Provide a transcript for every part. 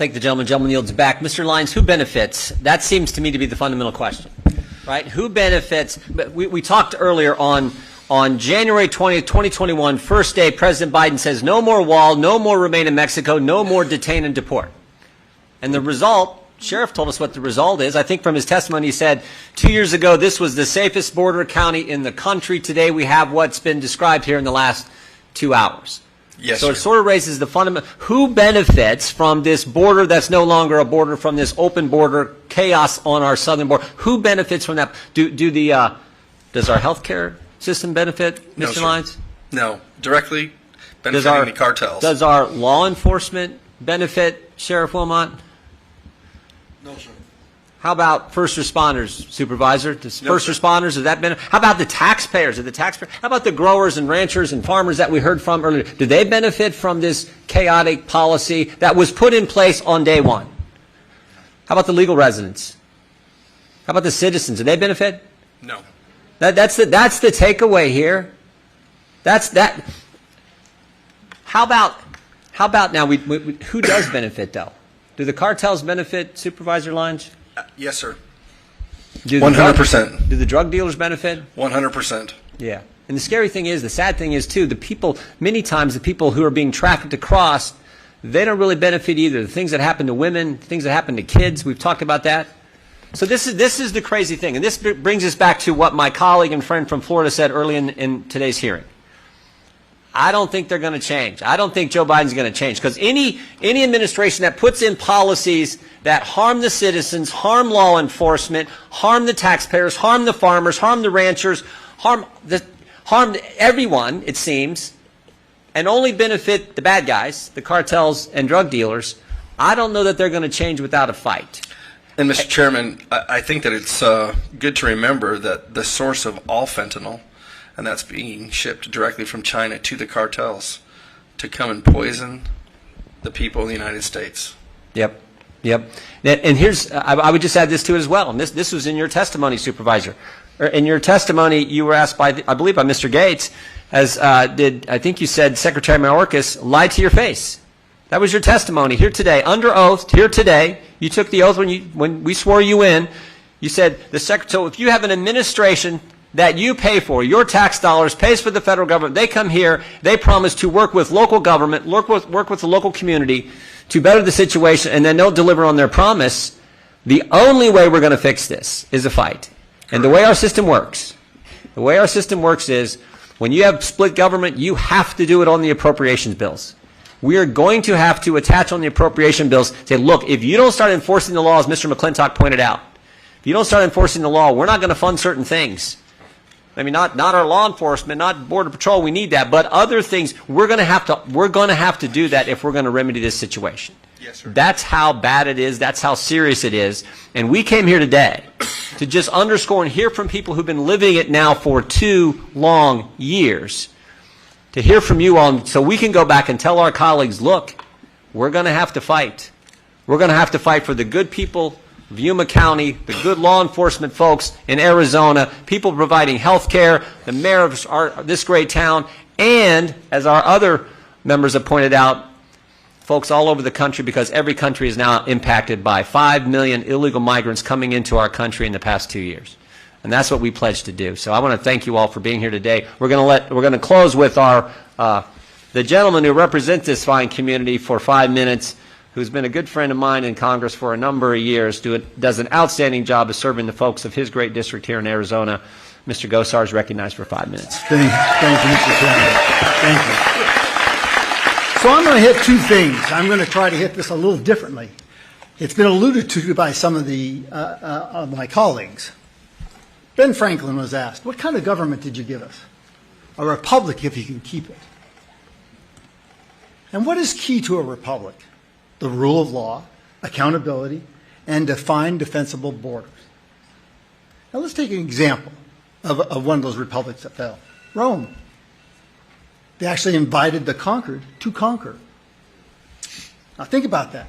Thank the gentleman. Gentleman yields back. Mr. Lyons, who benefits? That seems to me to be the fundamental question, right? Who benefits? We talked earlier on January 20th, 2021, first day, President Biden says no more wall, no more remain in Mexico, no more detain and deport. And the result, Sheriff told us what the result is. I think from his testimony he said 2 years ago this was the safest border county in the country. Today we have what's been described here in the last 2 hours. Yes, so sir. It sort of raises the fundamental, who benefits from this border that's no longer a border, from this open border chaos on our southern border? Who benefits from that? Does our health care system benefit, No, Mr. sir. Lyons? No, directly benefiting the cartels. Does our law enforcement benefit, Sheriff Wilmot? No, sir. How about first responders, Supervisor? Does No, first sir. responders, does that benefit? How about the taxpayers? How about the growers and ranchers and farmers that we heard from earlier? Do they benefit from this chaotic policy that was put in place on day one? How about the legal residents? How about the citizens? Do they benefit? No. That's the takeaway here. That's that. How about now? Who does benefit though? Do the cartels benefit, Supervisor Lyons? Yes, sir. 100%. Do the drug dealers benefit? 100%. Yeah. And the scary thing is, the sad thing is too, the people, many times the people who are being trafficked across, they don't really benefit either. The things that happen to women, things that happen to kids, we've talked about that. So this is the crazy thing. And this brings us back to what my colleague and friend from Florida said early in today's hearing. I don't think they're going to change. I don't think Joe Biden's going to change, because any administration that puts in policies that harm the citizens, harm law enforcement, harm the taxpayers, harm the farmers, harm the ranchers, harm everyone, it seems, and only benefit the bad guys, the cartels and drug dealers, I don't know that they're going to change without a fight. And Mr. Chairman, I think that it's good to remember that the source of all fentanyl, and that's being shipped directly from China to the cartels to come and poison the people in the United States. Yep. And here's, I would just add this to it as well. And this was in your testimony, Supervisor. In your testimony, you were asked by, I believe, by Mr. Gates, I think you said Secretary Mayorkas lied to your face. That was your testimony here today, under oath, here today. You took the oath when we swore you in. You said the Secretary. So if you have an administration that you pay for, your tax dollars, pays for the federal government, they come here, they promise to work with local government, work with the local community to better the situation, and then don't deliver on their promise, the only way we're going to fix this is a fight. And the way our system works is when you have split government, you have to do it on the appropriations bills. We are going to have to attach on the appropriation bills, say, look, if you don't start enforcing the law, as Mr. McClintock pointed out, if you don't start enforcing the law, we're not going to fund certain things. I mean, not our law enforcement, not Border Patrol, we need that, but other things, we're going to have to do that if we're going to remedy this situation. Yes, sir. That's how bad it is, that's how serious it is. And we came here today to just underscore and hear from people who've been living it now for 2 long years, to hear from you all so we can go back and tell our colleagues, look, we're going to have to fight. We're going to have to fight for the good people of Yuma County, the good law enforcement folks in Arizona, people providing health care, the mayor of this great town, and, as our other members have pointed out, folks all over the country, because every country is now impacted by 5 million illegal migrants coming into our country in the past 2 years. And that's what we pledged to do. So I want to thank you all for being here today. We're going to close with the gentleman who represents this fine community for 5 minutes, who's been a good friend of mine in Congress for a number of years, does an outstanding job of serving the folks of his great district here in Arizona. Mr. Gosar is recognized for 5 minutes. Thank you, Mr. Chairman. Thank you. So I'm going to hit 2 things. I'm going to try to hit this a little differently. It's been alluded to by some of my colleagues. Ben Franklin was asked, what kind of government did you give us? A republic if you can keep it. And what is key to a republic? The rule of law, accountability, and defined defensible borders. Now let's take an example of one of those republics that fell. Rome. They actually invited the conquered to conquer. Now think about that.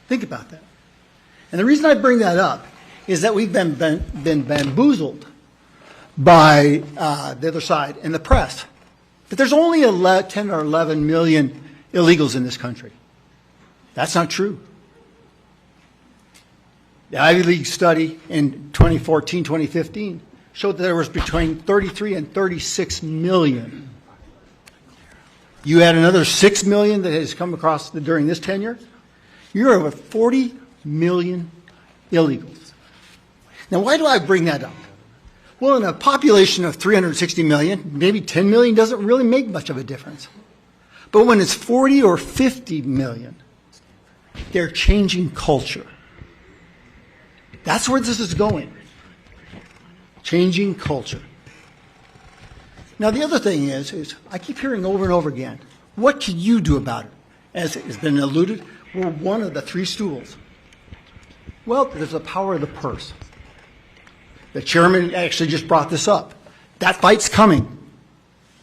Think about that. And the reason I bring that up is that we've been bamboozled by the other side and the press. That there's only 10 or 11 million illegals in this country. That's not true. The Ivy League study in 2014, 2015 showed that there was between 33 and 36 million. You add another 6 million that has come across during this tenure, you're over 40 million illegals. Now, why do I bring that up? Well, in a population of 360 million, maybe 10 million doesn't really make much of a difference. But when it's 40 or 50 million, they're changing culture. That's where this is going. Changing culture. Now, the other thing is I keep hearing over and over again, what can you do about it? As has been alluded, we're one of the three stools. Well, there's the power of the purse. The chairman actually just brought this up. That fight's coming.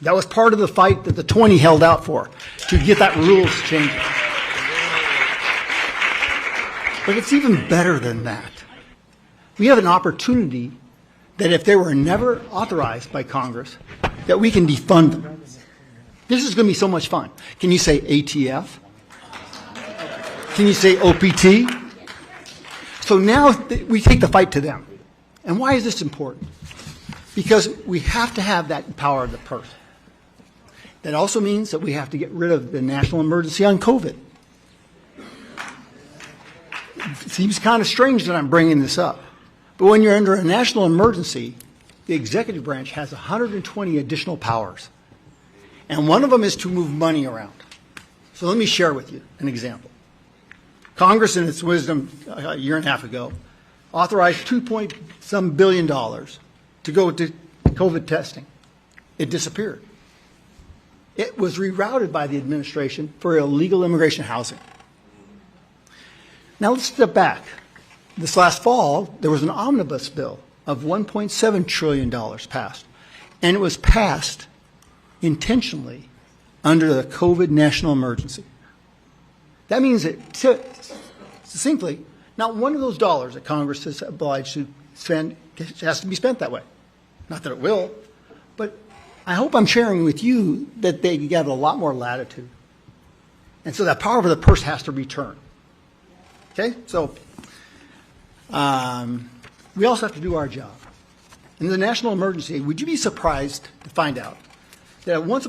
That was part of the fight that the 20 held out for, to get that rules changed. But it's even better than that. We have an opportunity that if they were never authorized by Congress, that we can defund them. This is going to be so much fun. Can you say ATF? Can you say OPT? So now we take the fight to them. And why is this important? Because we have to have that power of the purse. That also means that we have to get rid of the national emergency on COVID. It seems kind of strange that I'm bringing this up. But when you're under a national emergency, the executive branch has 120 additional powers. And one of them is to move money around. So let me share with you an example. Congress, in its wisdom a year and a half ago, authorized $2.some billion to go to COVID testing. It disappeared. It was rerouted by the administration for illegal immigration housing. Now let's step back. This last fall, there was an omnibus bill of $1.7 trillion passed. And it was passed intentionally under the COVID national emergency. That means that, succinctly, not one of those dollars that Congress is obliged to spend has to be spent that way. Not that it will, but I hope I'm sharing with you that they get a lot more latitude. And so that power of the purse has to return. Okay? So we also have to do our job. In the national emergency, would you be surprised to find out that once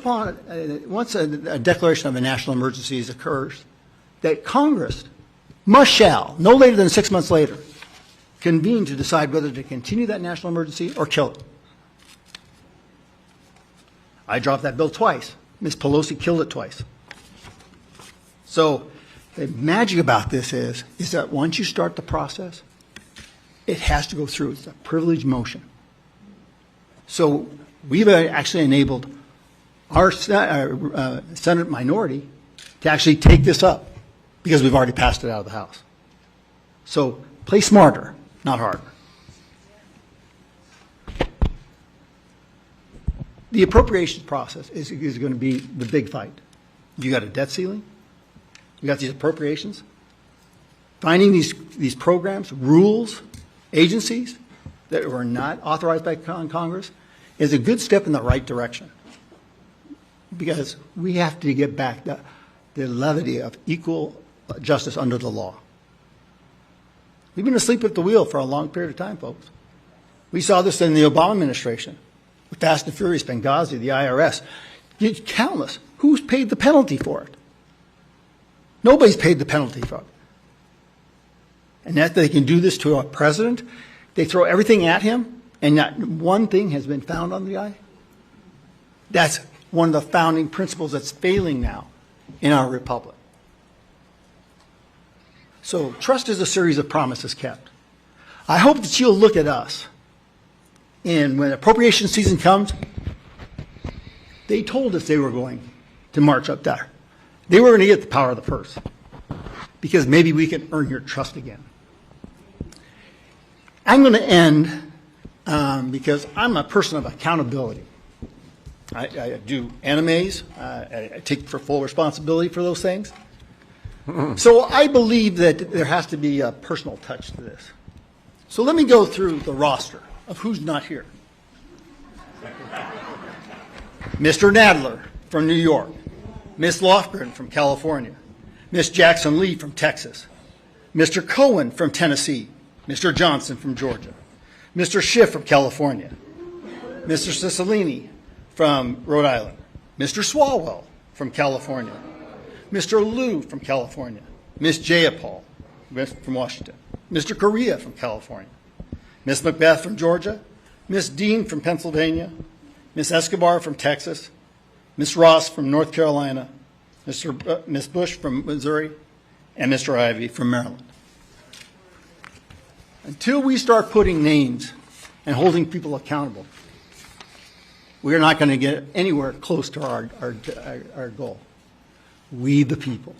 a declaration of a national emergency occurs, that Congress shall, no later than 6 months later, convene to decide whether to continue that national emergency or kill it. I dropped that bill twice. Ms. Pelosi killed it twice. So the magic about this is that once you start the process, it has to go through. It's a privileged motion. So we've actually enabled our Senate minority to actually take this up because we've already passed it out of the House. So play smarter, not harder. The appropriations process is going to be the big fight. You got a debt ceiling. You got these appropriations. Finding these programs, rules, agencies that were not authorized by Congress is a good step in the right direction. Because we have to get back the levity of equal justice under the law. We've been asleep at the wheel for a long period of time, folks. We saw this in the Obama administration. With Fast and Furious, Benghazi, the IRS. It's countless. Who's paid the penalty for it? Nobody's paid the penalty for it. And that they can do this to a president, they throw everything at him, and not one thing has been found on the eye. That's one of the founding principles that's failing now in our republic. So trust is a series of promises kept. I hope that you'll look at us. And when appropriation season comes, they told us they were going to march up there. They were going to get the power of the purse because maybe we can earn your trust again. I'm going to end because I'm a person of accountability. I do animes. I take full responsibility for those things. So I believe that there has to be a personal touch to this. So let me go through the roster of who's not here. Mr. Nadler from New York, Ms. Lofgren from California, Ms. Jackson Lee from Texas, Mr. Cohen from Tennessee, Mr. Johnson from Georgia, Mr. Schiff from California, Mr. Cicilline from Rhode Island, Mr. Swalwell from California, Mr. Liu from California, Ms. Jayapal from Washington, Mr. Correa from California, Ms. Macbeth from Georgia, Ms. Dean from Pennsylvania, Ms. Escobar from Texas, Ms. Ross from North Carolina, Ms. Bush from Missouri, and Mr. Ivey from Maryland. Until we start putting names and holding people accountable, we're not going to get anywhere close to our goal. We the people.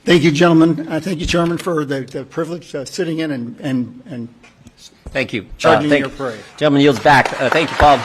Thank you, gentlemen. Thank you, Chairman, for the privilege of sitting in and Thank you. charging your parade. Gentleman yields back. Thank you, Paul.